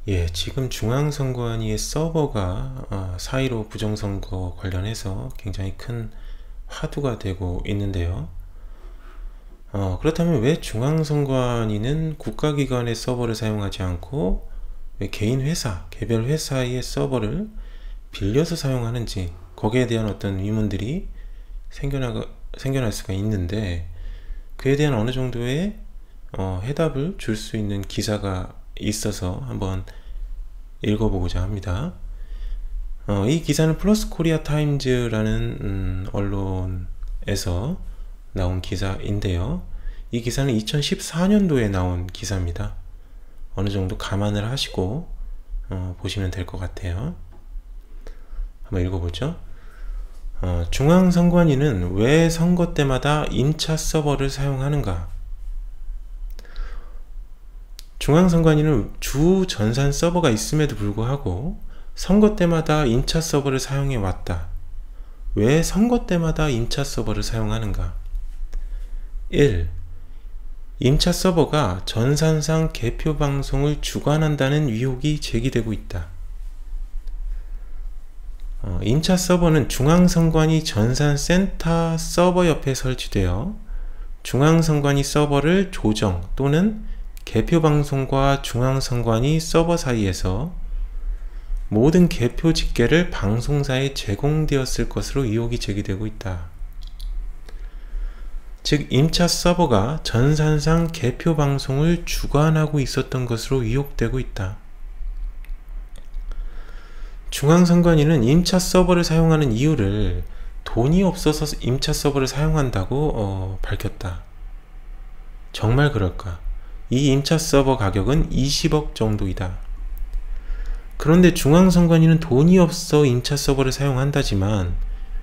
예, 지금 중앙선관위의 서버가 4.15 부정선거 관련해서 굉장히 큰 화두가 되고 있는데요. 그렇다면 왜 중앙선관위는 국가기관의 서버를 사용하지 않고 왜 개인 회사, 개별 회사의 서버를 빌려서 사용하는지, 거기에 대한 어떤 의문들이 생겨날 수가 있는데, 그에 대한 어느 정도의 해답을 줄 수 있는 기사가 있어서 한번 읽어보고자 합니다. 이 기사는 플러스 코리아 타임즈라는 언론에서 나온 기사인데요. 이 기사는 2014년도에 나온 기사입니다. 어느 정도 감안을 하시고 보시면 될 것 같아요. 한번 읽어보죠. 중앙선관위는 왜 선거 때마다 인차 서버를 사용하는가? 중앙선관위는 주 전산 서버가 있음에도 불구하고 선거 때마다 인차 서버를 사용해 왔다. 왜 선거 때마다 인차 서버를 사용하는가? 1. 인차 서버가 전산상 개표 방송을 주관한다는 의혹이 제기되고 있다. 인차 서버는 중앙선관위 전산센터 서버 옆에 설치되어 중앙선관위 서버를 조정 또는 개표 방송과 중앙선관위 서버 사이에서 모든 개표 집계를 방송사에 제공되었을 것으로 의혹이 제기되고 있다. 즉, 인차 서버가 전산상 개표 방송을 주관하고 있었던 것으로 의혹되고 있다. 중앙선관위는 인차 서버를 사용하는 이유를 돈이 없어서 인차 서버를 사용한다고 밝혔다. 정말 그럴까? 이 인차 서버 가격은 20억 정도이다. 그런데 중앙선관위는 돈이 없어 인차 서버를 사용한다지만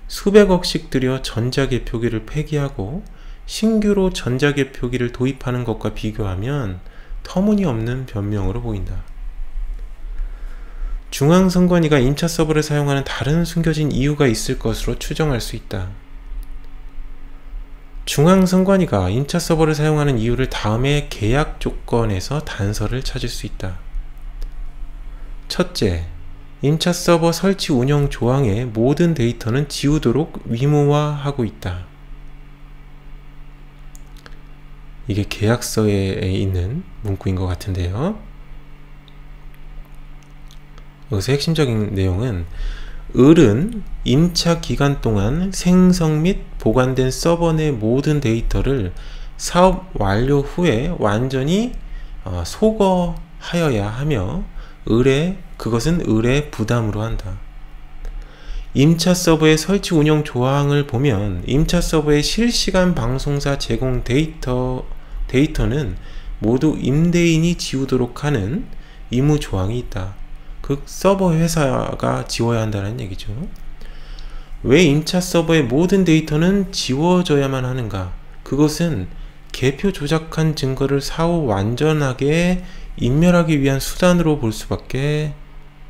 수백억씩 들여 전자개표기를 폐기하고 신규로 전자개표기를 도입하는 것과 비교하면 터무니없는 변명으로 보인다. 중앙선관위가 인차 서버를 사용하는 다른 숨겨진 이유가 있을 것으로 추정할 수 있다. 중앙선관위가 인차 서버를 사용하는 이유를 다음의 계약 조건에서 단서를 찾을 수 있다. 첫째, 인차 서버 설치 운영 조항의 모든 데이터는 지우도록 의무화하고 있다. 이게 계약서에 있는 문구인 것 같은데요. 여기서 핵심적인 내용은 을은 임차 기간 동안 생성 및 보관된 서버 내 모든 데이터를 사업 완료 후에 완전히 소거하여야 하며 그것은 을의 부담으로 한다. 임차 서버의 설치 운영 조항을 보면 임차 서버의 실시간 방송사 제공 데이터는 모두 임대인이 지우도록 하는 의무 조항이 있다. 그 서버 회사가 지워야 한다는 얘기죠. 왜 임차 서버의 모든 데이터는 지워져야만 하는가? 그것은 개표 조작한 증거를 사후 완전하게 인멸하기 위한 수단으로 볼 수밖에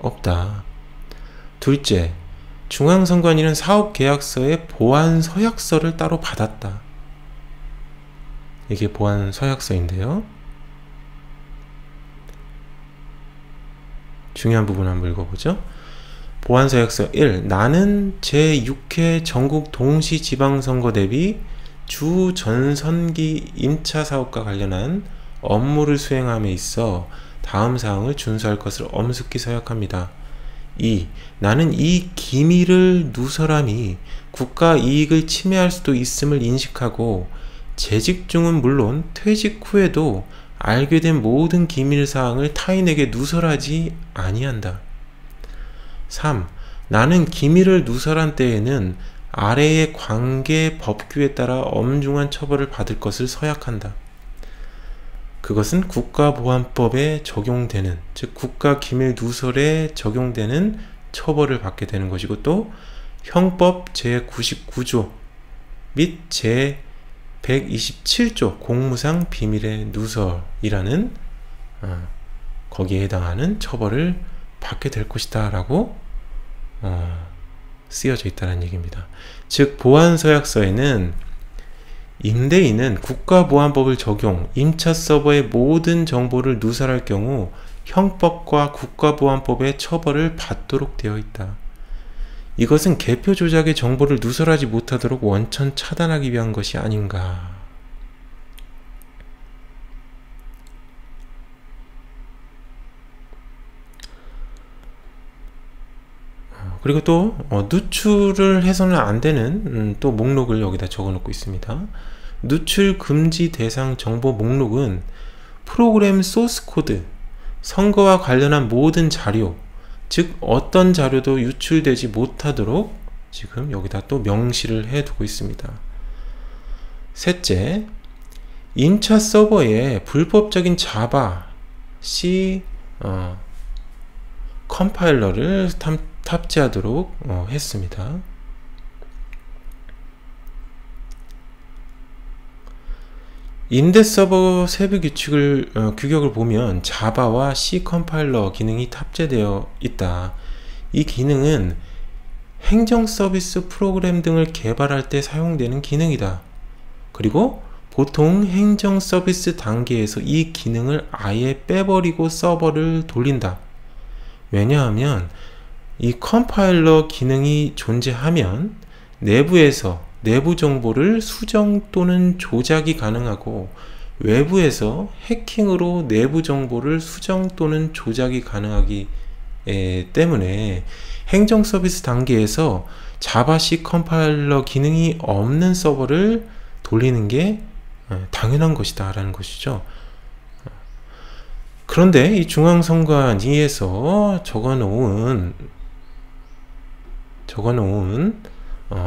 없다. 둘째, 중앙선관위는 사업계약서에 보안 서약서를 따로 받았다. 이게 보안 서약서인데요. 중요한 부분 한번 읽어보죠. 보안서약서 1. 나는 제6회 전국 동시지방선거 대비 주 전선기 임차 사업과 관련한 업무를 수행함에 있어 다음 사항을 준수할 것을 엄숙히 서약합니다. 2. 나는 이 기밀을 누설함이 국가 이익을 침해할 수도 있음을 인식하고 재직 중은 물론 퇴직 후에도 알게 된 모든 기밀사항을 타인에게 누설하지 아니한다. 3. 나는 기밀을 누설한 때에는 아래의 관계 법규에 따라 엄중한 처벌을 받을 것을 서약한다. 그것은 국가보안법에 적용되는, 즉 국가기밀 누설에 적용되는 처벌을 받게 되는 것이고, 또 형법 제99조 및 제127조 공무상 비밀의 누설이라는 거기에 해당하는 처벌을 받게 될 것이다 라고 쓰여져 있다는 얘기입니다. 즉 보안서약서에는 임대인은 국가보안법을 적용, 임차 서버의 모든 정보를 누설할 경우 형법과 국가보안법의 처벌을 받도록 되어 있다. 이것은 개표 조작의 정보를 누설하지 못하도록 원천 차단하기 위한 것이 아닌가. 그리고 또 누출을 해서는 안 되는 또 목록을 여기다 적어 놓고 있습니다. 누출 금지 대상 정보 목록은 프로그램 소스 코드, 선거와 관련한 모든 자료, 즉 어떤 자료도 유출되지 못하도록 지금 여기다 또 명시를 해 두고 있습니다. 셋째, 임차 서버에 불법적인 자바, C 컴파일러를 탑재하도록 했습니다. 임대 서버 세부 규격을 보면 자바와 C 컴파일러 기능이 탑재되어 있다. 이 기능은 행정 서비스 프로그램 등을 개발할 때 사용되는 기능이다. 그리고 보통 행정 서비스 단계에서 이 기능을 아예 빼버리고 서버를 돌린다. 왜냐하면 이 컴파일러 기능이 존재하면 내부에서 내부 정보를 수정 또는 조작이 가능하고 외부에서 해킹으로 내부 정보를 수정 또는 조작이 가능하기 때문에 행정 서비스 단계에서 자바 C 컴파일러 기능이 없는 서버를 돌리는 게 당연한 것이다 라는 것이죠. 그런데 이 중앙선관위에서 적어놓은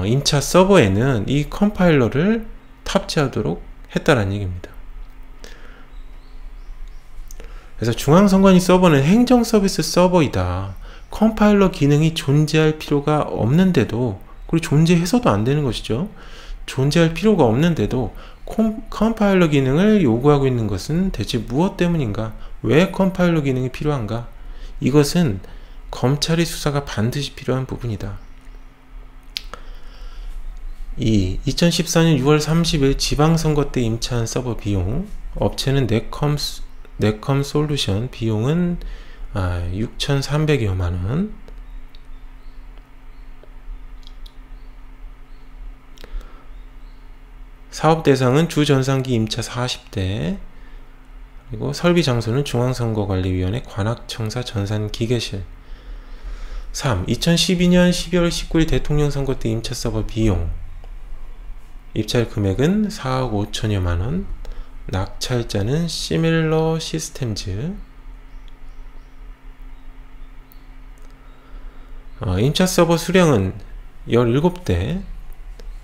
임차 서버에는 이 컴파일러를 탑재하도록 했다라는 얘기입니다. 그래서 중앙선관위 서버는 행정 서비스 서버이다. 컴파일러 기능이 존재할 필요가 없는데도, 그리고 존재해서도 안 되는 것이죠. 존재할 필요가 없는데도 컴파일러 기능을 요구하고 있는 것은 대체 무엇 때문인가? 왜 컴파일러 기능이 필요한가? 이것은 검찰의 수사가 반드시 필요한 부분이다. 2014년 6월 30일 지방선거 때 임차한 서버 비용, 업체는 네컴 솔루션, 비용은 6,300여만원. 사업 대상은 주전산기 임차 40대, 그리고 설비 장소는 중앙선거관리위원회 관악청사 전산기계실. 3. 2012년 12월 19일 대통령 선거 때 임차 서버 비용, 입찰 금액은 4억 5천여만원, 낙찰자는 시밀러 시스템즈. 임차 서버 수량은 17대,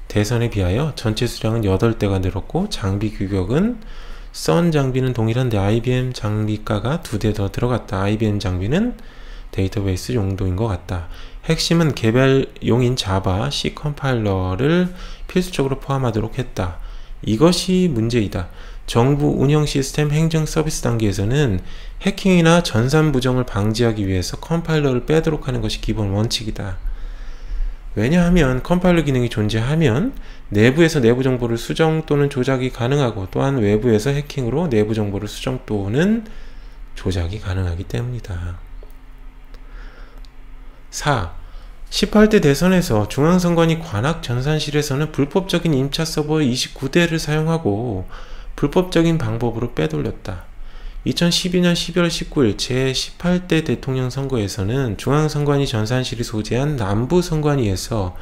대선에 비하여 전체 수량은 8대가 늘었고 장비 규격은 선 장비는 동일한데 IBM 장비가가 2대 더 들어갔다. IBM 장비는 데이터베이스 용도인 것 같다. 핵심은 개발용인 자바, C 컴파일러를 필수적으로 포함하도록 했다. 이것이 문제이다. 정부 운영 시스템 행정 서비스 단계에서는 해킹이나 전산 부정을 방지하기 위해서 컴파일러를 빼도록 하는 것이 기본 원칙이다. 왜냐하면 컴파일러 기능이 존재하면 내부에서 내부 정보를 수정 또는 조작이 가능하고, 또한 외부에서 해킹으로 내부 정보를 수정 또는 조작이 가능하기 때문이다. 4. 18대 대선에서 중앙선관위 관악전산실에서는 불법적인 임차 서버 29대를 사용하고 불법적인 방법으로 빼돌렸다. 2012년 12월 19일 제18대 대통령 선거에서는 중앙선관위 전산실이 소재한 남부선관위에서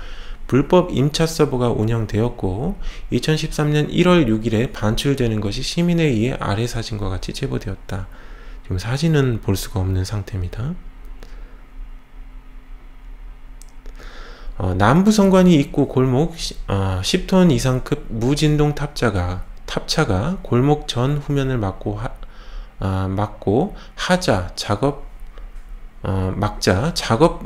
불법 임차 서버가 운영되었고 2013년 1월 6일에 반출되는 것이 시민에 의해 아래 사진과 같이 제보되었다. 지금 사진은 볼 수가 없는 상태입니다. 남부선관위 입구 골목 10톤 이상급 무진동 탑차가 골목 전 후면을 막고 막자 작업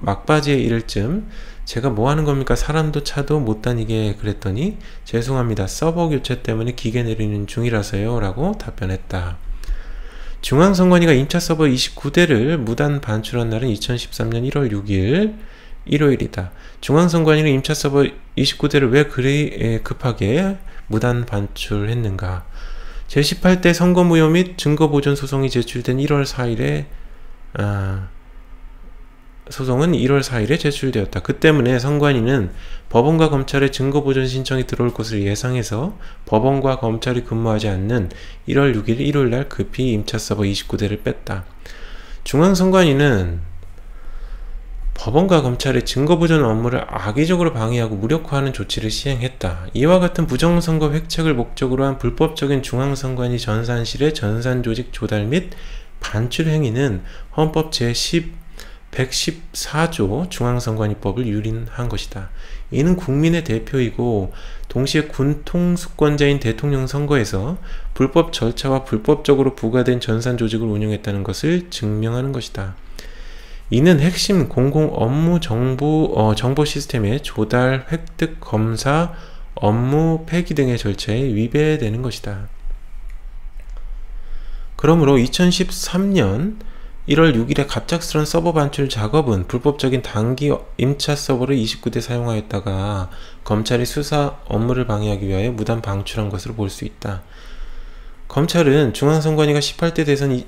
막바지에 이를 쯤 제가 뭐 하는 겁니까? 사람도 차도 못 다니게 그랬더니 죄송합니다. 서버 교체 때문에 기계 내리는 중이라서요 라고 답변했다. 중앙선관위가 임차 서버 29대를 무단 반출한 날은 2013년 1월 6일 일요일이다. 중앙선관위는 임차 서버 29대를 왜 그리 급하게 무단 반출했는가? 제18대 선거무효 및 증거보존 소송이 제출된 1월 4일에 소송은 1월 4일에 제출되었다. 그 때문에 선관위는 법원과 검찰의 증거보전 신청이 들어올 것을 예상해서 법원과 검찰이 근무하지 않는 1월 6일 일요일날 급히 임차 서버 29대를 뺐다. 중앙선관위는 법원과 검찰의 증거보전 업무를 악의적으로 방해하고 무력화하는 조치를 시행했다. 이와 같은 부정선거 획책을 목적으로 한 불법적인 중앙선관위 전산실의 전산조직 조달 및 반출 행위는 헌법 제114조 중앙선관위법을 유린한 것이다. 이는 국민의 대표이고 동시에 군 통수권자인 대통령 선거에서 불법 절차와 불법적으로 부과된 전산조직을 운영했다는 것을 증명하는 것이다. 이는 핵심 공공 업무 정보 시스템의 조달, 획득, 검사, 업무 폐기 등의 절차에 위배되는 것이다. 그러므로 2013년 1월 6일에 갑작스런 서버 반출 작업은 불법적인 단기 임차 서버를 29대 사용하였다가 검찰이 수사 업무를 방해하기 위하여 무단 방출한 것으로 볼 수 있다. 검찰은 중앙선관위가 18대 대선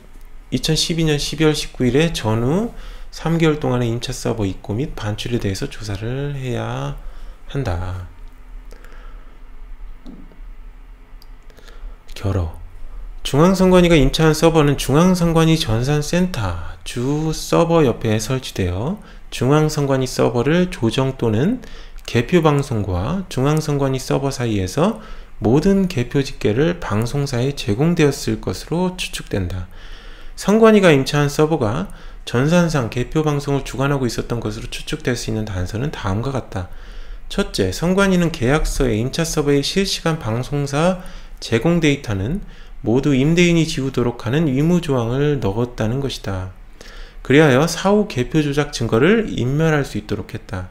2012년 12월 19일에 전후 3개월 동안의 임차 서버 입고 및 반출에 대해서 조사를 해야 한다. 결어 중앙선관위가 임차한 서버는 중앙선관위 전산센터 주 서버 옆에 설치되어 중앙선관위 서버를 조정 또는 개표 방송과 중앙선관위 서버 사이에서 모든 개표 집계를 방송사에 제공되었을 것으로 추측된다. 선관위가 임차한 서버가 전산상 개표 방송을 주관하고 있었던 것으로 추측될 수 있는 단서는 다음과 같다. 첫째, 선관위는 계약서에 임차 서버의 실시간 방송사 제공 데이터는 모두 임대인이 지우도록 하는 의무조항을 넣었다는 것이다. 그리하여 사후 개표 조작 증거를 인멸할 수 있도록 했다.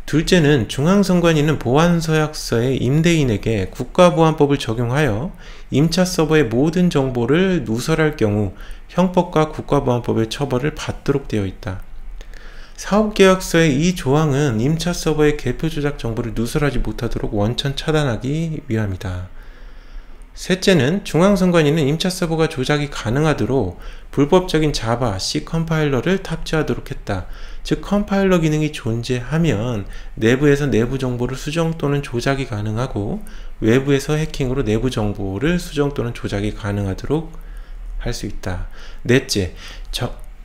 둘째는 중앙선관위는 보안서약서의 임대인에게 국가보안법을 적용하여 임차 서버의 모든 정보를 누설할 경우 형법과 국가보안법의 처벌을 받도록 되어 있다. 사업계약서의 이 조항은 임차 서버의 개표 조작 정보를 누설하지 못하도록 원천 차단하기 위함이다. 셋째는 중앙선관위는 임차 서버가 조작이 가능하도록 불법적인 자바, C 컴파일러를 탑재하도록 했다. 즉 컴파일러 기능이 존재하면 내부에서 내부 정보를 수정 또는 조작이 가능하고 외부에서 해킹으로 내부 정보를 수정 또는 조작이 가능하도록 할 수 있다. 넷째,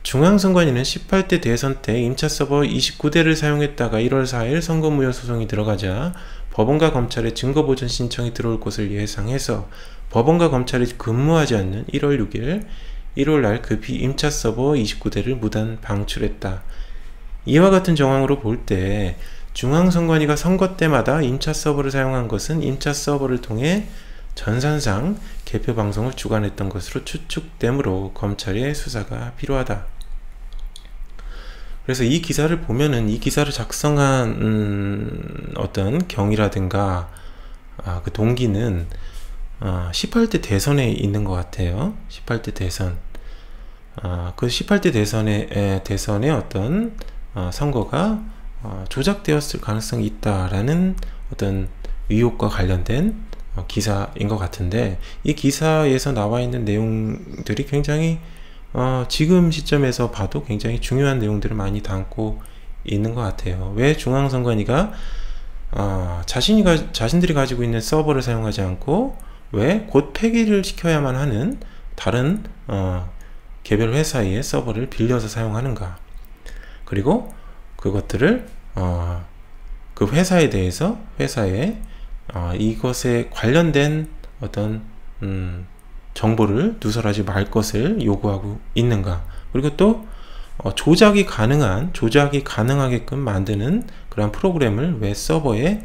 중앙선관위는 18대 대선 때 임차 서버 29대를 사용했다가 1월 4일 선거무효 소송이 들어가자 법원과 검찰의 증거보전 신청이 들어올 것을 예상해서 법원과 검찰이 근무하지 않는 1월 6일 일요일날 급히 임차 서버 29대를 무단 방출했다. 이와 같은 정황으로 볼 때 중앙선관위가 선거 때마다 임차 서버를 사용한 것은 임차 서버를 통해 전산상 개표 방송을 주관했던 것으로 추측되므로 검찰의 수사가 필요하다. 그래서 이 기사를 보면은 이 기사를 작성한 어떤 경위라든가 그 동기는 18대 대선에 있는 것 같아요. 18대 대선. 그 18대 대선의 어떤 선거가 조작되었을 가능성이 있다라는 어떤 의혹과 관련된 기사인 것 같은데, 이 기사에서 나와 있는 내용들이 굉장히 지금 시점에서 봐도 굉장히 중요한 내용들을 많이 담고 있는 것 같아요. 왜 중앙선관위가 자신들이 가지고 있는 서버를 사용하지 않고 왜 곧 폐기를 시켜야만 하는 다른 개별 회사의 서버를 빌려서 사용하는가, 그리고 그것들을 그 회사에 대해서 이것에 관련된 어떤 정보를 누설하지 말 것을 요구하고 있는가, 그리고 또 조작이 가능하게끔 만드는 그런 프로그램을 왜 서버에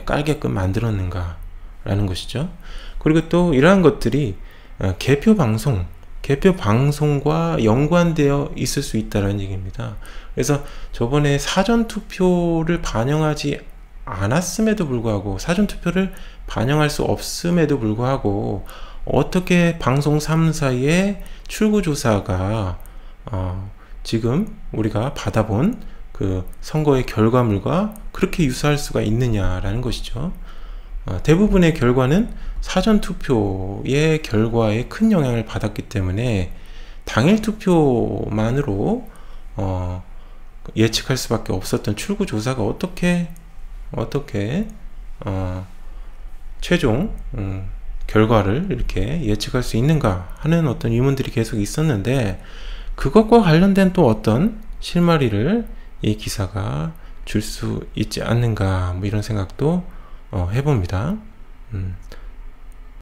깔게끔 만들었는가 라는 것이죠. 그리고 또 이러한 것들이 개표 방송과 연관되어 있을 수 있다는 얘기입니다. 그래서 저번에 사전투표를 반영하지 않았음에도 불구하고, 사전투표를 반영할 수 없음에도 불구하고 어떻게 방송 3사의 출구조사가 지금 우리가 받아본 그 선거의 결과물과 그렇게 유사할 수가 있느냐라는 것이죠. 대부분의 결과는 사전투표의 결과에 큰 영향을 받았기 때문에 당일 투표만으로 예측할 수밖에 없었던 출구조사가 어떻게 최종 결과를 이렇게 예측할 수 있는가 하는 어떤 의문들이 계속 있었는데, 그것과 관련된 또 어떤 실마리를 이 기사가 줄 수 있지 않는가, 뭐 이런 생각도 해봅니다.